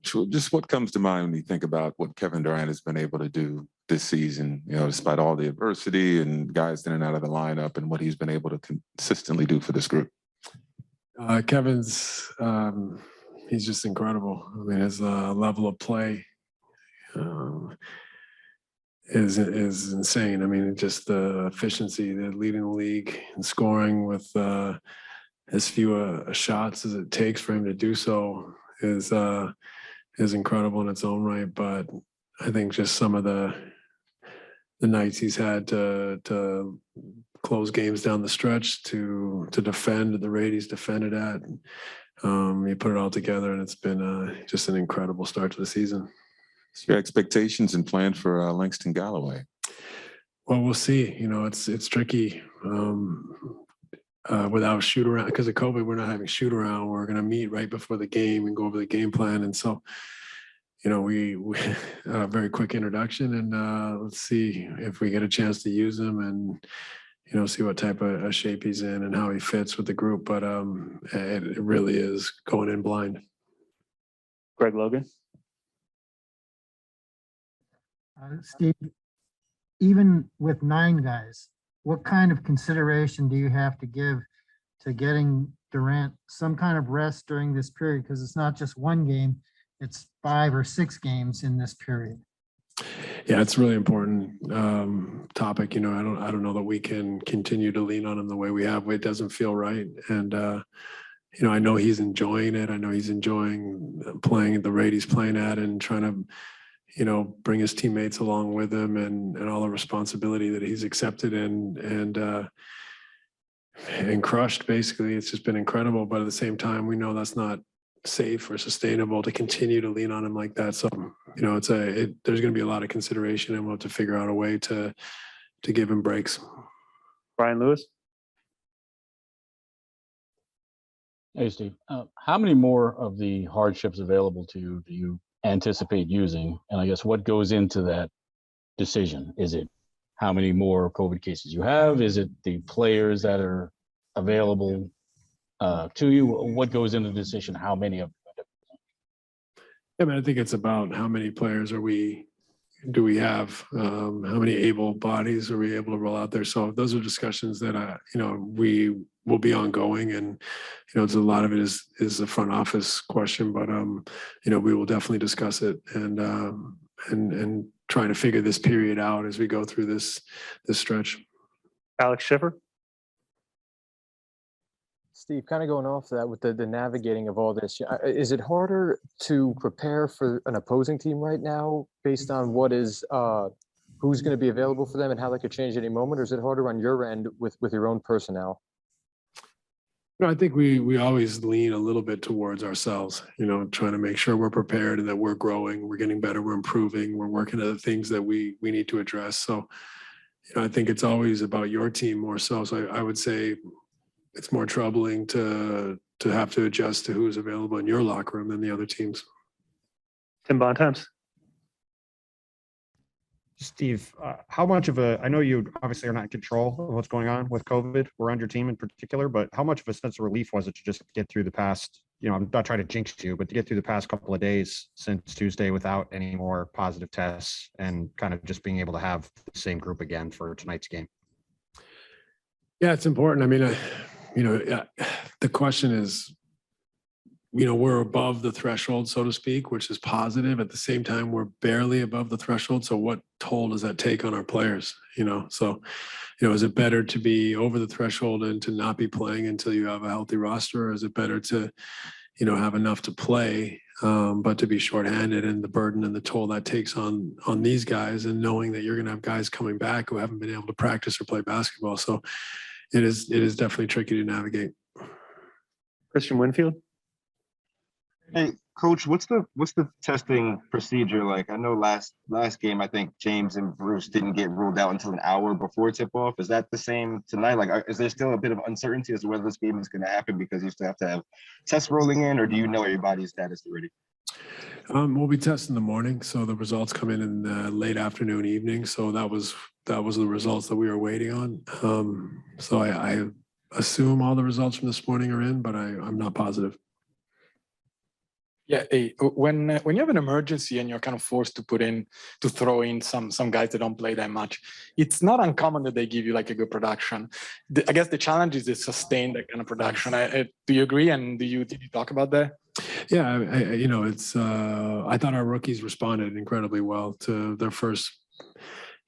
Just what comes to mind when you think about what Kevin Durant has been able to do this season, despite all the adversity and guys in and out of the lineup and what he's been able to consistently do for this group? Kevin's, he's just incredible. I mean, his level of play is insane. I mean, just the efficiency, the leading the league in scoring with as few shots as it takes for him to do so is incredible in its own right. But I think just some of the nights he's had to close games down the stretch, to defend at the rate he's defended at, he put it all together, and it's been just an incredible start to the season. What's your expectations and plan for Langston Galloway? Well, we'll see. It's tricky. Without shoot around, because of COVID, we're not having shoot around. We're going to meet right before the game and go over the game plan. And so, we very quick introduction, and let's see if we get a chance to use him and, see what type of shape he's in and how he fits with the group. But it really is going in blind. Greg Logan. Steve, even with 9 guys, what kind of consideration do you have to give to getting Durant some kind of rest during this period? Because it's not just one game, it's 5 or 6 games in this period. Yeah, it's a really important topic. I don't know that we can continue to lean on him the way we have. It doesn't feel right. And, I know he's enjoying it. I know he's enjoying playing at the rate he's playing at and trying to, bring his teammates along with him and all the responsibility that he's accepted and crushed. Basically, it's just been incredible. But at the same time, we know that's not safe or sustainable to continue to lean on him like that. So, there's going to be a lot of consideration, and we'll have to figure out a way to give him breaks. Brian Lewis. Hey, Steve. How many more of the hardships available to you do you anticipate using? And I guess what goes into that decision? Is it how many more COVID cases you have? Is it the players that are available to you? What goes into the decision? How many of them? I mean, I think it's about how many players do we have? How many able bodies are we able to roll out there? So those are discussions that we will be ongoing, and it's a lot of it is a front office question, but we will definitely discuss it and trying to figure this period out as we go through this stretch. Alex Schiffer. Steve, kind of going off that with the navigating of all this, is it harder to prepare for an opposing team right now based on what is who's going to be available for them and how that could change at any moment, or is it harder on your end with your own personnel? I think we always lean a little bit towards ourselves, trying to make sure we're prepared and that we're growing, we're getting better, we're improving, we're working at the things that we need to address. So, I think it's always about your team more so. So I would say it's more troubling to have to adjust to who's available in your locker room than the other teams. Tim Bontemps. Steve, how much of I know you obviously are not in control of what's going on with COVID or on your team in particular, but how much of a sense of relief was it to just get through the past, I'm not trying to jinx you, but to get through the past couple of days since Tuesday without any more positive tests and kind of just being able to have the same group again for tonight's game? Yeah, it's important. I mean, the question is, we're above the threshold, so to speak, which is positive. At the same time, we're barely above the threshold. So what toll does that take on our players? So, is it better to be over the threshold and to not be playing until you have a healthy roster? Or is it better to, have enough to play, but to be shorthanded, and the burden and the toll that takes on these guys, and knowing that you're going to have guys coming back who haven't been able to practice or play basketball. So it is definitely tricky to navigate. Christian Winfield. Hey, Coach, what's the testing procedure like? I know last game, I think James and Bruce didn't get ruled out until an hour before tip-off. Is that the same tonight? Like, is there still a bit of uncertainty as to whether this game is going to happen because you still have to have tests rolling in, or do you know everybody's status already? We'll be testing in the morning, so the results come in the late afternoon, evening. So that was the results that we were waiting on. So I assume all the results from this morning are in, but I'm not positive. Yeah, when you have an emergency and you're kind of forced to throw in some guys that don't play that much, it's not uncommon that they give you like a good production. I guess the challenge is to sustain that kind of production. Do you agree? And did you talk about that? Yeah, it's. I thought our rookies responded incredibly well to their first,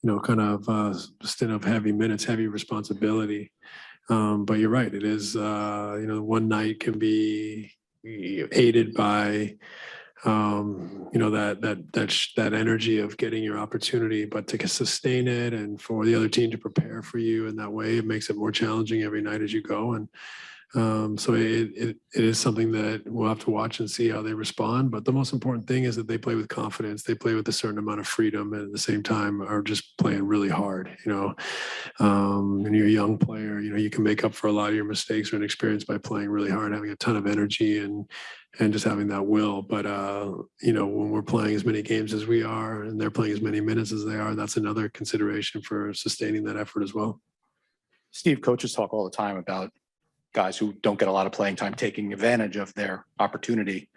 kind of stint of heavy minutes, heavy responsibility. But you're right. It is. One night can be aided by that energy of getting your opportunity, but to sustain it and for the other team to prepare for you in that way, it makes it more challenging every night as you go. And so it is something that we'll have to watch and see how they respond. But the most important thing is that they play with confidence. They play with a certain amount of freedom, and at the same time are just playing really hard. When you're a young player, you can make up for a lot of your mistakes or inexperience by playing really hard, having a ton of energy and just having that will. But when we're playing as many games as we are, and they're playing as many minutes as they are, that's another consideration for sustaining that effort as well. Steve, coaches talk all the time about guys who don't get a lot of playing time taking advantage of their opportunity.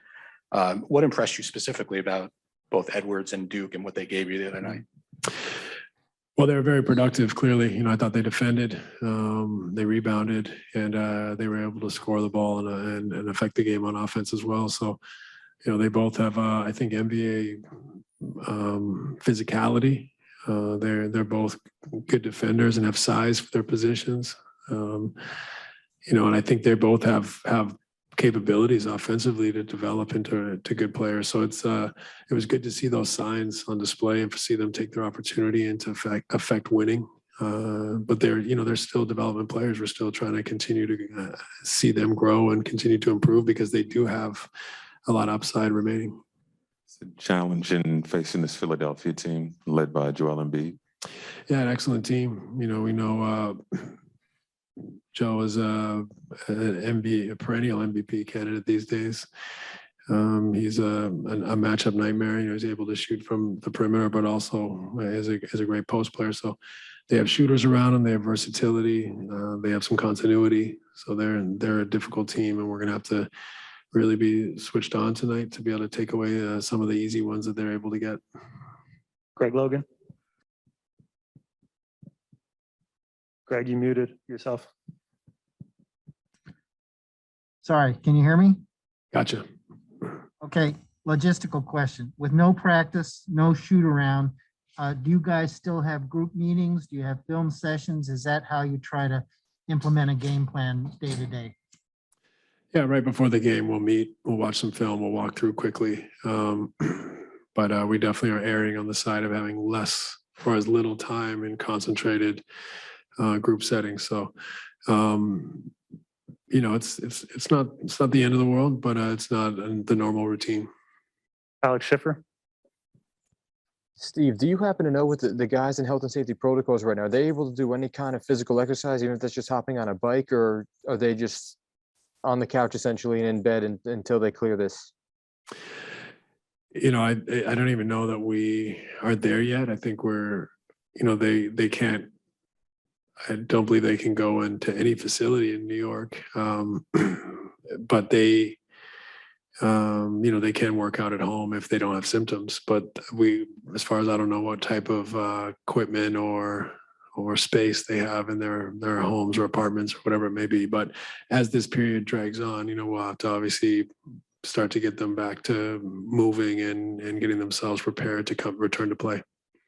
What impressed you specifically about both Edwards and Duke and what they gave you the other night? Well, they were very productive, clearly. I thought they defended, they rebounded, and they were able to score the ball and affect the game on offense as well. So, they both have, I think, NBA physicality. They're both good defenders and have size for their positions. And I think they both have capabilities offensively to develop into good players. So it was good to see those signs on display and to see them take their opportunity and to affect winning. But they're still development players. We're still trying to continue to see them grow and continue to improve because they do have a lot of upside remaining. It's a challenge in facing this Philadelphia team led by Joel Embiid. Yeah, an excellent team. We know Joe is a perennial MVP candidate these days. He's a matchup nightmare. He's able to shoot from the perimeter, but also is a great post player. So they have shooters around them. They have versatility. They have some continuity. So they're a difficult team, and we're going to have to really be switched on tonight to be able to take away some of the easy ones that they're able to get. Greg Logan. Greg, you muted yourself. Sorry, can you hear me? Gotcha. Okay, logistical question. With no practice, no shoot around, do you guys still have group meetings? Do you have film sessions? Is that how you try to implement a game plan day to day? Yeah, right before the game, we'll meet, we'll watch some film, we'll walk through quickly. But we definitely are erring on the side of having less or as little time in concentrated group settings. So, it's not the end of the world, but it's not the normal routine. Alex Schiffer. Steve, do you happen to know what the guys in health and safety protocols right now? Are they able to do any kind of physical exercise, even if that's just hopping on a bike, or are they just on the couch essentially and in bed until they clear this? I don't even know that we are there yet. I think they can't. I don't believe they can go into any facility in New York, but they can work out at home if they don't have symptoms. But as far as I don't know what type of equipment or space they have in their homes or apartments or whatever it may be. But as this period drags on, we'll have to obviously start to get them back to moving and getting themselves prepared to return to play.